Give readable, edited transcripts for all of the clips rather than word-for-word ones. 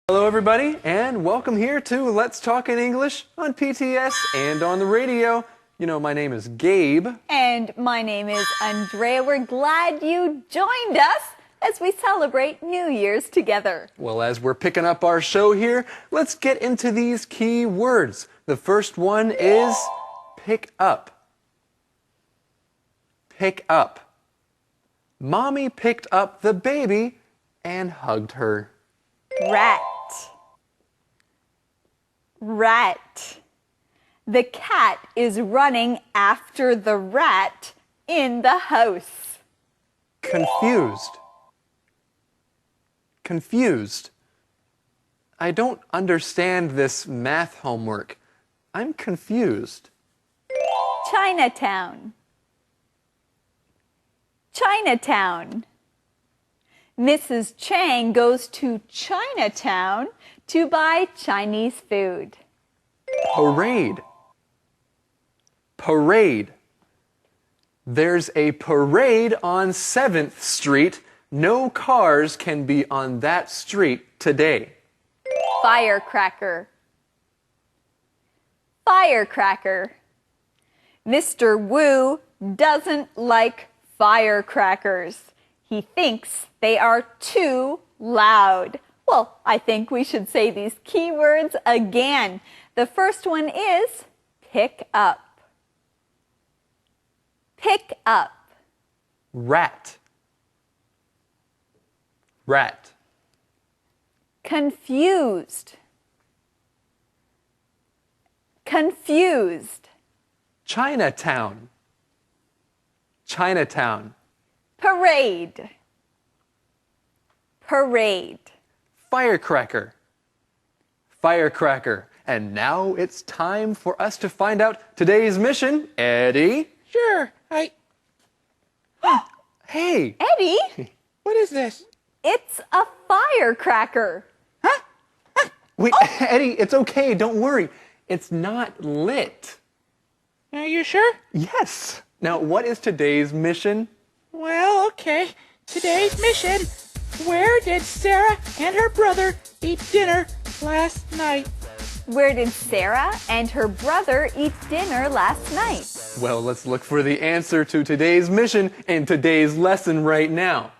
Hello everybody, and welcome here to Let's Talk in English on PTS and on the radio. You know, my name is Gabe. And my name is Andrea. We're glad you joined us as we celebrate New Year's together. Well, as we're picking up our show here, let's get into these key words. The first one is pick up. Pick up. Mommy picked up the baby and hugged her. Rat. Rat. The cat is running after the rat in the house. Confused. Confused. I don't understand this math homework. I'm confused. Chinatown. Chinatown. Mrs. Chang goes to Chinatown to buy Chinese food. Parade. Parade. There's a parade on 7th Street. No cars can be on that street today. Firecracker. Firecracker. Mr. Wu doesn't like firecrackers. He thinks they are too loud. Well, I think we should say these key words again. The first one is pick up. Pick up. Rat. Rat. Confused. Confused. Chinatown. Chinatown. Parade. Parade. Firecracker. Firecracker. And now it's time for us to find out today's mission. Eddie? Sure, Hey! Eddie, What is this? it's a firecracker. Wait, Eddie, it's okay. Don't worry. It's not lit. Are you sure? Yes. Now, what is today's mission? Well, okay. Today's mission. Where did Sarah and her brother eat dinner last night? Where did Sarah and her brother eat dinner last night? Well, let's look for the answer to today's mission in today's lesson right now.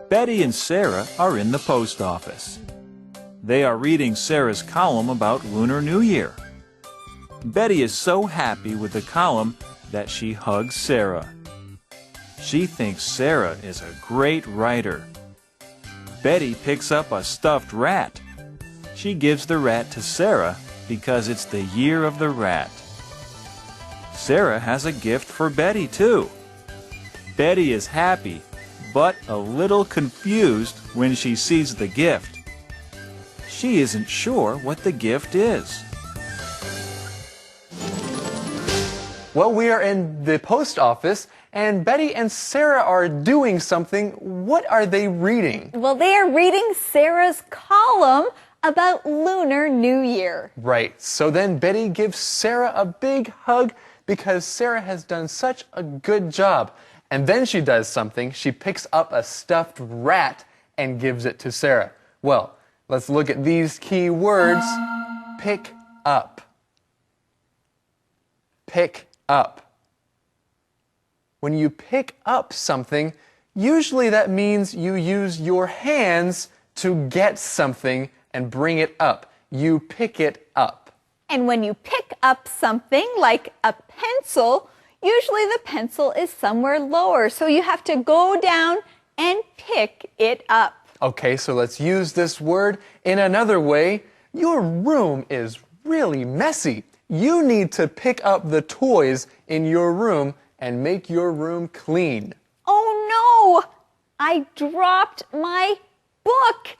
Betty and Sarah are in the post office. They are reading Sarah's column about Lunar New Year. Betty is so happy with the column that she hugs Sarah. She thinks Sarah is a great writer. Betty picks up a stuffed rat. She gives the rat to Sarah because it's the year of the rat. Sarah has a gift for Betty too. Betty is happy, but a little confused when she sees the gift. She isn't sure what the gift is. Well, we are in the post office, and Betty and Sarah are doing something. What are they reading? Well, they are reading Sarah's column about Lunar New Year. Right. So then Betty gives Sarah a big hug because Sarah has done such a good job. And then she does something. She picks up a stuffed rat and gives it to Sarah. Well, let's look at these key words. Pick up. Pick up. When you pick up something, usually that means you use your hands to get something and bring it up. You pick it up. And when you pick up something like a pencil, usually the pencil is somewhere lower, so you have to go down and pick it up. Okay, so let's use this word in another way. Your room is really messy. You need to pick up the toys in your room and make your room clean. Oh no! I dropped my book.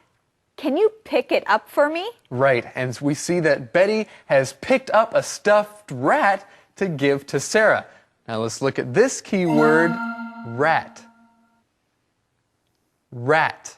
Can you pick it up for me? Right, and we see that Betty has picked up a stuffed rat to give to Sarah. Now let's look at this key word, rat. Rat.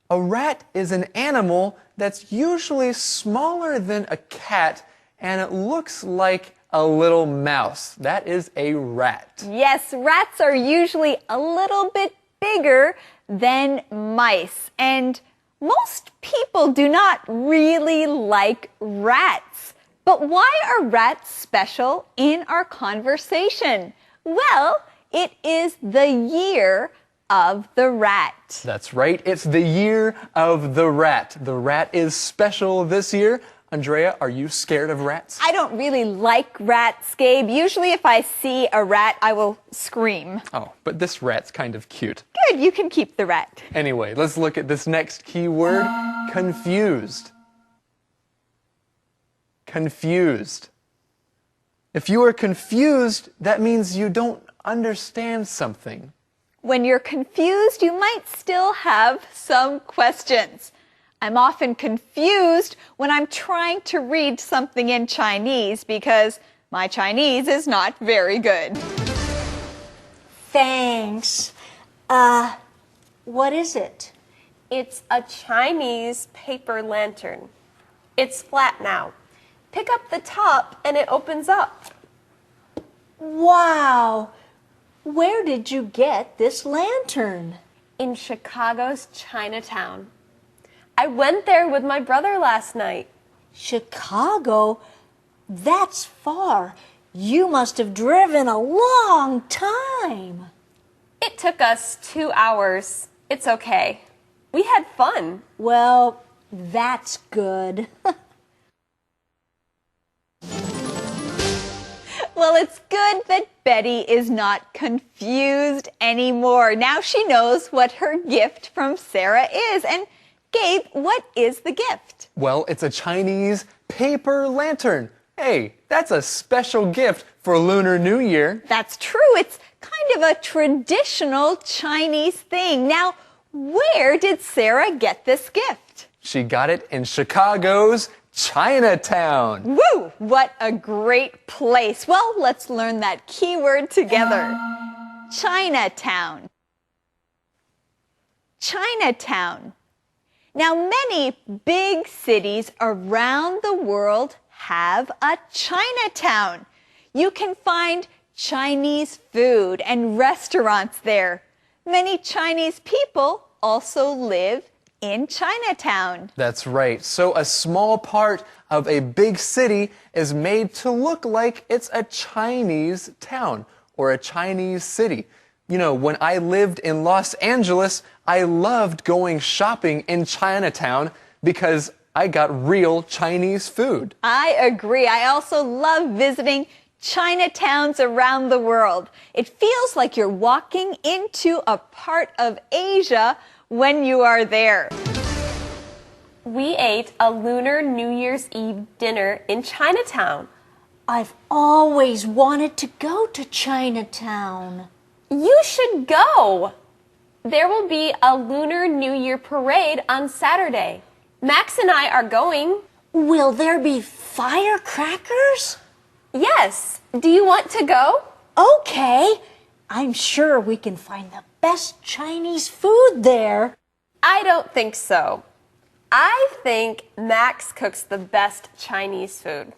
A rat is an animal that's usually smaller than a cat, and it looks like a little mouse. That is a rat. Yes, rats are usually a little bit bigger than mice. And most people do not really like rats. But why are rats special in our conversation? Well, it is the year of the rat. That's right. It's the year of the rat. The rat is special this year. Andrea, are you scared of rats? I don't really like rats, Gabe. Usually if I see a rat, I will scream. Oh, but this rat's kind of cute. Good, you can keep the rat. Anyway, let's look at this next key word, confused. Confused. If you are confused, that means you don't understand something. When you're confused, you might still have some questions. I'm often confused when I'm trying to read something in Chinese because my Chinese is not very good. Thanks. What is it? It's a Chinese paper lantern. It's flat now. Pick up the top and it opens up. Wow! Where did you get this lantern? In Chicago's Chinatown. I went there with my brother last night. Chicago? That's far. You must have driven a long time. It took us 2 hours. It's okay. We had fun. Well, that's good. Well, it's good that Betty is not confused anymore. Now she knows what her gift from Sarah is. And Gabe, what is the gift? Well, it's a Chinese paper lantern. Hey, that's a special gift for Lunar New Year. That's true. It's kind of a traditional Chinese thing. Now, where did Sarah get this gift? She got it in Chicago's Chinatown. Woo! What a great place. Well, let's learn that keyword together. Chinatown. Chinatown. Now, many big cities around the world have a Chinatown. You can find Chinese food and restaurants there. Many Chinese people also live in Chinatown. That's right. So a small part of a big city is made to look like it's a Chinese town or a Chinese city. You know, when I lived in Los Angeles, I loved going shopping in Chinatown because I got real Chinese food. I agree. I also love visiting Chinatowns around the world. It feels like you're walking into a part of Asia when you are there. We ate a Lunar New Year's Eve dinner in Chinatown. I've always wanted to go to Chinatown. You should go. There will be a Lunar New Year parade on Saturday. Max and I are going. Will there be firecrackers? Yes. Do you want to go? Okay. I'm sure we can find the best Chinese food there. I don't think so. I think Max cooks the best Chinese food.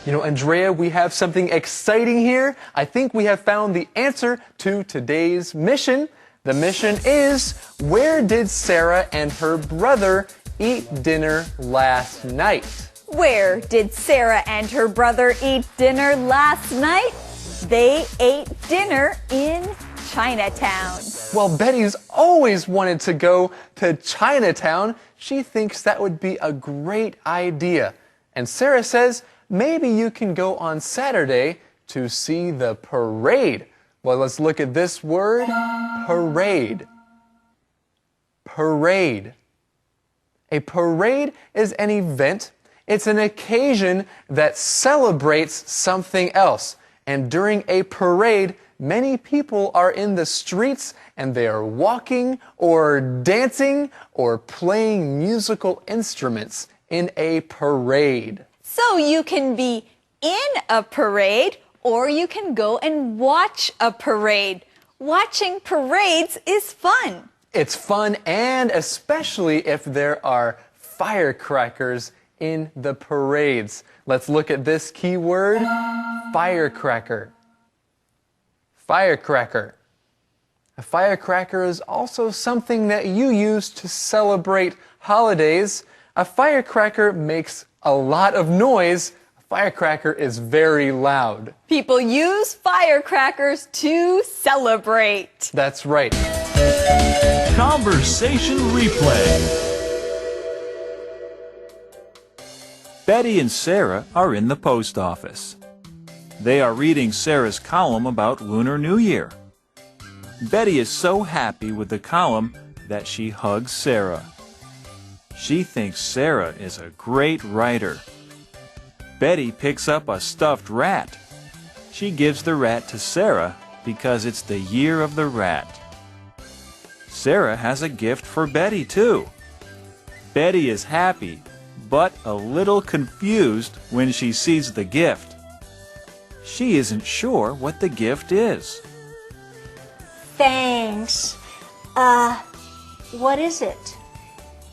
You know, Andrea, we have something exciting here. I think we have found the answer to today's mission. The mission is, where did Sarah and her brother eat dinner last night? Where did Sarah and her brother eat dinner last night? They ate dinner in Chinatown. Well, Betty's always wanted to go to Chinatown. She thinks that would be a great idea. And Sarah says, maybe you can go on Saturday to see the parade. Well, let's look at this word, parade. Parade. A parade is an event. It's an occasion that celebrates something else. And during a parade, many people are in the streets and they are walking or dancing or playing musical instruments in a parade. So you can be in a parade or you can go and watch a parade. Watching parades is fun. It's fun, and especially if there are firecrackers in the parades. Let's look at this keyword, firecracker. Firecracker. A firecracker is also something that you use to celebrate holidays. A firecracker makes a lot of noise. A firecracker is very loud. People use firecrackers to celebrate. That's right. Conversation replay. Betty and Sarah are in the post office. They are reading Sarah's column about Lunar New Year. Betty is so happy with the column that she hugs Sarah. She thinks Sarah is a great writer. Betty picks up a stuffed rat. She gives the rat to Sarah because it's the year of the rat. Sarah has a gift for Betty, too. Betty is happy, but a little confused when she sees the gift. She isn't sure what the gift is. Thanks. What is it?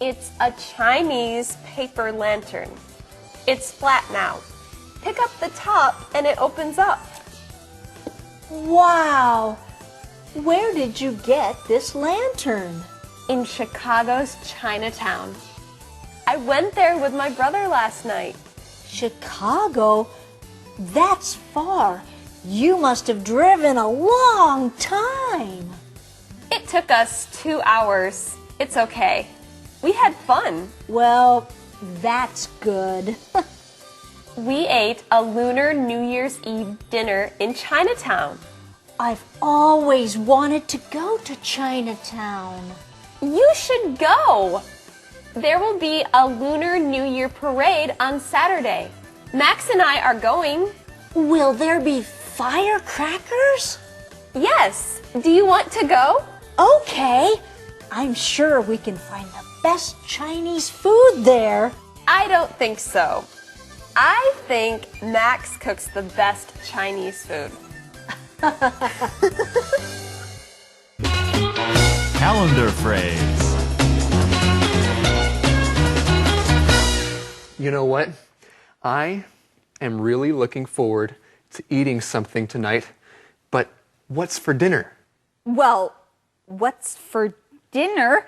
It's a Chinese paper lantern. It's flat now. Pick up the top and it opens up. Wow! Where did you get this lantern? In Chicago's Chinatown. I went there with my brother last night. Chicago? That's far. You must have driven a long time. It took us 2 hours. It's okay. We had fun. Well, that's good. We ate a Lunar New Year's Eve dinner in Chinatown. I've always wanted to go to Chinatown. You should go. There will be a Lunar New Year parade on Saturday. Max and I are going. Will there be firecrackers? Yes. Do you want to go? Okay. I'm sure we can find the best Chinese food there. I don't think so. I think Max cooks the best Chinese food. Calendar phrase. You know what? I am really looking forward to eating something tonight, but what's for dinner? Well, what's for dinner?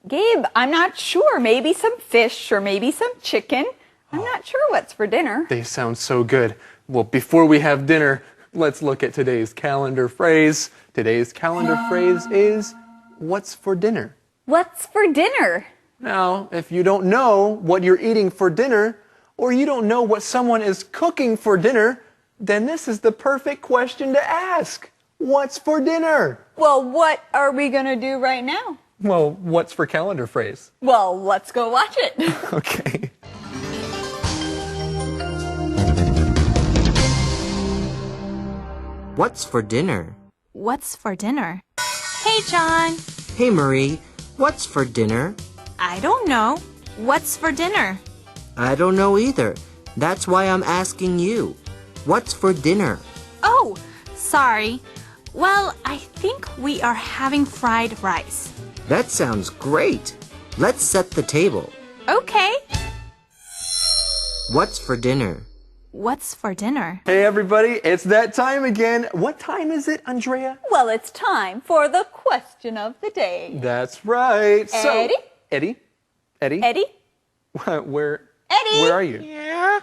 Gabe, I'm not sure. Maybe some fish or maybe some chicken. I'm not sure what's for dinner. They sound so good. Well, before we have dinner, let's look at today's calendar phrase. Today's calendar phrase is, what's for dinner? What's for dinner? Now, if you don't know what you're eating for dinner, or you don't know what someone is cooking for dinner, then this is the perfect question to ask. What's for dinner? Well, what are we going to do right now? Well, what's for calendar phrase? Well, let's go watch it. Okay. What's for dinner? What's for dinner? Hey, John. Hey, Marie. What's for dinner? I don't know. What's for dinner? I don't know either. That's why I'm asking you. What's for dinner? Oh, sorry. Well, I think we are having fried rice. That sounds great. Let's set the table. Okay. What's for dinner? What's for dinner? Hey, everybody, it's that time again. What time is it, Andrea? Well, it's time for the question of the day. That's right. Eddie? Eddie? Eddie? Eddie? Where Eddie? are you? Yeah?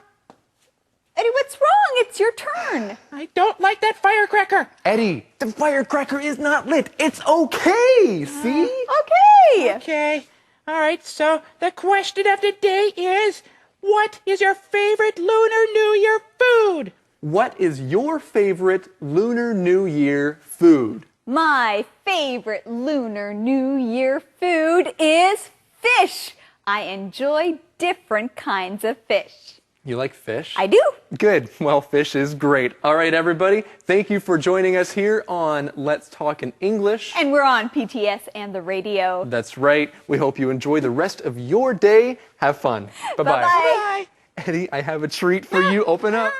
Eddie, what's wrong? It's your turn. I don't like that firecracker. Eddie, the firecracker is not lit. It's okay. See? Okay. Okay. All right, so the question of the day is, what is your favorite Lunar New Year food? What is your favorite Lunar New Year food? My favorite Lunar New Year food is fish. I enjoy different kinds of fish. You like fish? I do. Good. Well, fish is great. All right, everybody. Thank you for joining us here on Let's Talk in English. And we're on PTS and the radio. That's right. We hope you enjoy the rest of your day. Have fun. Bye-bye. Bye-bye. Eddie, I have a treat for you. Open up.